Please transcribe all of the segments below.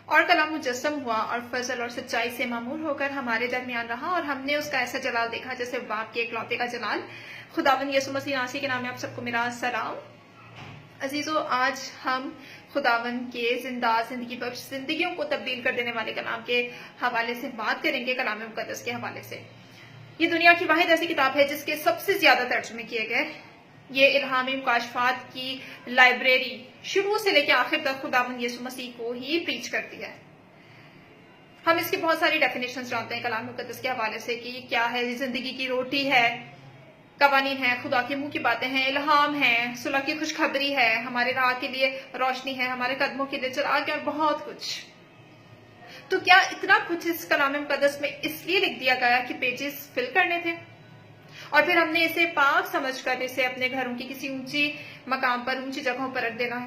اور کلام مجسم ہوا اور فضل اور سچائی سے معمور ہو کر ہمارے درمیان رہا، اور ہم نے اس کا ایسا جلال دیکھا جیسے باپ کے اکلوتے کا جلال۔ خداوند یسوع مسیح ناصری کے نام میں آپ سب کو میرا سلام۔ عزیزو، آج ہم خداوند کے زندہ زندگی بخش زندگیوں کو تبدیل کر دینے والے کلام کے حوالے سے بات کریں گے، کلام مقدس کے حوالے سے۔ یہ دنیا کی واحد ایسی کتاب ہے جس کے سب سے زیادہ ترجمے کیے گئے۔ یہ الہامی مکاشفات کی لائبریری شروع سے لے کے آخر تک خداوند یسوع مسیح کو ہی پریچ کرتی ہے۔ ہم اس کی بہت ساری ڈیفینیشنز جانتے ہیں کلام مقدس کے حوالے سے کہ یہ کیا ہے۔ یہ زندگی کی روٹی ہے، قوانین ہے، خدا کے منہ کی باتیں ہیں، الہام ہے، صلح کی خوشخبری ہے، ہمارے راہ کے لیے روشنی ہے، ہمارے قدموں کے لیے چراغ ہے، اور بہت کچھ۔ تو کیا اتنا کچھ اس کلام مقدس میں اس لیے لکھ دیا گیا کہ پیجز فل کرنے تھے، اور پھر ہم نے اسے پاک سمجھ کر اسے اپنے گھروں کی کسی اونچی مقام پر، اونچی جگہوں پر رکھ دینا ہے؟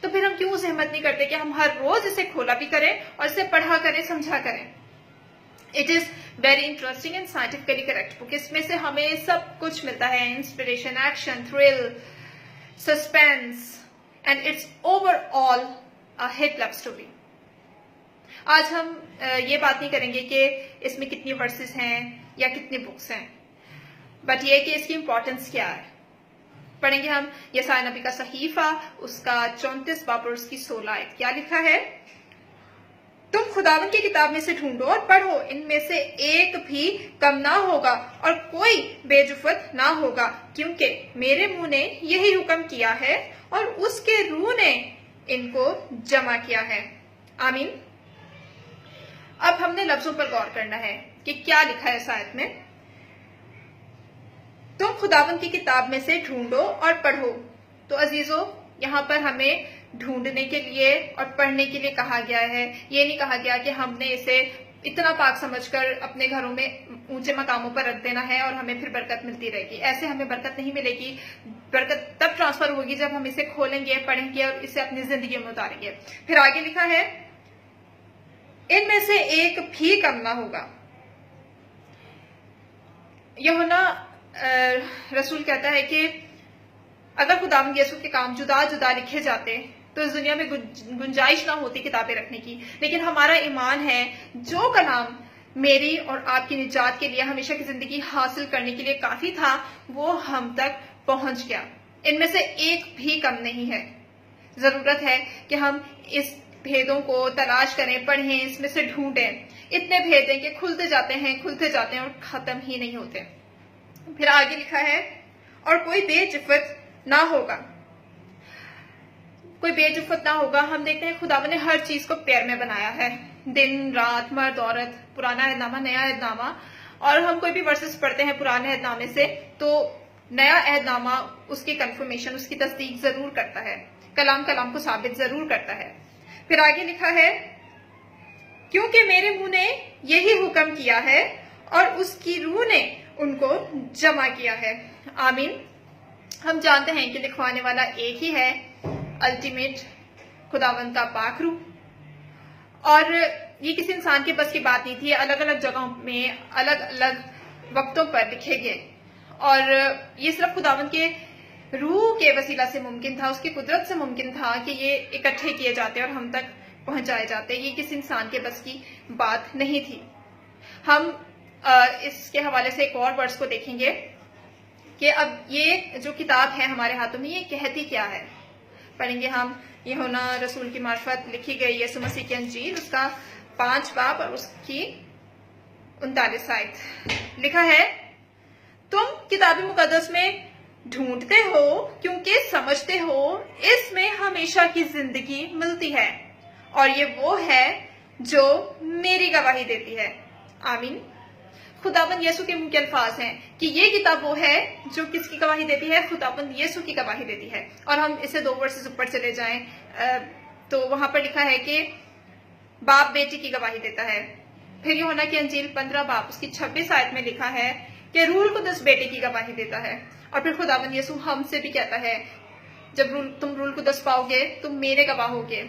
تو پھر ہم کیوں زحمت نہیں کرتے کہ ہم ہر روز اسے کھولا بھی کریں اور اسے پڑھا کریں، سمجھا کریں؟ It is very interesting and scientifically correct book. اس میں سے ہمیں سب کچھ ملتا ہے، inspiration, action, thrill, suspense, and it's overall a hit love story. آج ہم یہ بات نہیں کریں گے کہ اس میں کتنی ورسز ہیں یا کتنی بکس ہیں، بٹ یہ کہ اس کی امپورٹنس کیا ہے۔ پڑھیں گے ہم یسایا نبی کا صحیفہ، اس کا 34 باب اور اس کی 16 آیت۔ کیا لکھا ہے؟ تم خداوند کی کتاب میں سے ڈھونڈو اور پڑھو، ان میں سے ایک بھی کم نہ ہوگا اور کوئی بے جفت نہ ہوگا، کیونکہ میرے منہ نے یہی حکم کیا ہے اور اس کے روح نے ان کو جمع کیا ہے۔ آمین۔ اب ہم نے لفظوں پر غور کرنا ہے کہ کیا لکھا ہے اس آیت میں۔ تم خداوند کی کتاب میں سے ڈھونڈو اور پڑھو۔ تو عزیزو، یہاں پر ہمیں ڈھونڈنے کے لیے اور پڑھنے کے لیے کہا گیا ہے۔ یہ نہیں کہا گیا کہ ہم نے اسے اتنا پاک سمجھ کر اپنے گھروں میں اونچے مقاموں پر رکھ دینا ہے اور ہمیں پھر برکت ملتی رہے گی۔ ایسے ہمیں برکت نہیں ملے گی۔ برکت تب ٹرانسفر ہوگی جب ہم اسے کھولیں گے، پڑھیں گے اور اسے اپنی زندگی میں اتاریں گے۔ پھر آگے لکھا ہے ان میں سے ایک بھی کم نہ ہوگا۔ یوحنا رسول کہتا ہے کہ اگر خداوند یسوع کے کام جدا جدا لکھے جاتے تو اس دنیا میں گنجائش نہ ہوتی کتابیں رکھنے کی، لیکن ہمارا ایمان ہے جو کلام میری اور آپ کی نجات کے لیے، ہمیشہ کی زندگی حاصل کرنے کے لیے کافی تھا، وہ ہم تک پہنچ گیا۔ ان میں سے ایک بھی کم نہیں ہے۔ ضرورت ہے کہ ہم اس بھیدوں کو تلاش کریں، پڑھیں، اس میں سے ڈھونڈیں۔ اتنے بھید ہیں کہ کھلتے جاتے ہیں اور ختم ہی نہیں ہوتے۔ پھر آگے لکھا ہے اور کوئی بے جفت نہ ہوگا۔ کوئی بے جفت نہ ہوگا۔ ہم دیکھتے ہیں خداوند نے ہر چیز کو پیر میں بنایا ہے، دن رات، مرد عورت، پرانا عہد نامہ، نیا عہد نامہ۔ اور ہم کوئی بھی ورسز پڑھتے ہیں پرانے عہد نامے سے تو نیا عہد نامہ اس کی کنفرمیشن، اس کی تصدیق ضرور کرتا ہے، کلام کو ثابت ضرور کرتا ہے۔ پھر آگے لکھا ہے کیونکہ میرے منہ نے یہی حکم کیا ہے اور اس کی روح نے ان کو جمع کیا ہے۔ آمین۔ ہم جانتے ہیں کہ لکھوانے والا ایک ہی ہے، الٹیمیٹ خداوند کا پاک روح، اور یہ کسی انسان کے بس کی بات نہیں تھی۔ الگ الگ جگہوں میں الگ الگ وقتوں پر لکھے گئے، اور یہ صرف خداوند کے روح کے وسیلہ سے ممکن تھا، اس کی قدرت سے ممکن تھا کہ یہ اکٹھے کیے جاتے اور ہم تک پہنچائے جاتے۔ یہ کسی انسان کے بس کی بات نہیں تھی۔ ہم اس کے حوالے سے ایک اور ورس کو دیکھیں گے کہ اب یہ جو کتاب ہے ہمارے ہاتھوں میں، یہ کہتی کیا ہے۔ پڑھیں گے ہم یوحنا رسول کی معرفت لکھی گئی یسوع مسیح کی انجیل، اس کا 5 باب اور اس کی 39 آیت۔ لکھا ہے تم کتاب مقدس میں ڈھونڈتے ہو کیونکہ سمجھتے ہو اس میں ہمیشہ کی زندگی ملتی ہے، اور یہ وہ ہے جو میری گواہی دیتی ہے۔ آمین۔ خداوند یسوع کے منہ کے الفاظ ہیں کہ یہ کتاب وہ ہے جو کس کی گواہی دیتی ہے؟ خداوند یسوع کی گواہی دیتی ہے۔ اور ہم اسے 2 ورسز اوپر چلے جائیں تو وہاں پر لکھا ہے کہ باپ بیٹی کی گواہی دیتا ہے۔ پھر یوحنا کی انجیل 15 باب اس کی 26 آیت میں لکھا ہے کہ روح القدس بیٹے کی گواہی دیتا ہے۔ اور پھر خداوند یسوع ہم سے بھی کہتا ہے جب تم روح القدس پاؤ گے تم میرے گواہ ہوگے۔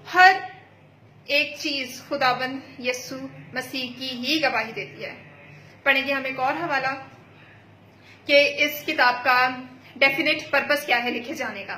ہر ایک چیز خداوند یسوع مسیح کی ہی گواہی دیتی ہے۔ پڑھیں گے ہم ایک اور حوالہ کہ اس کتاب کا ڈیفینیٹ پرپس کیا ہے لکھے جانے کا۔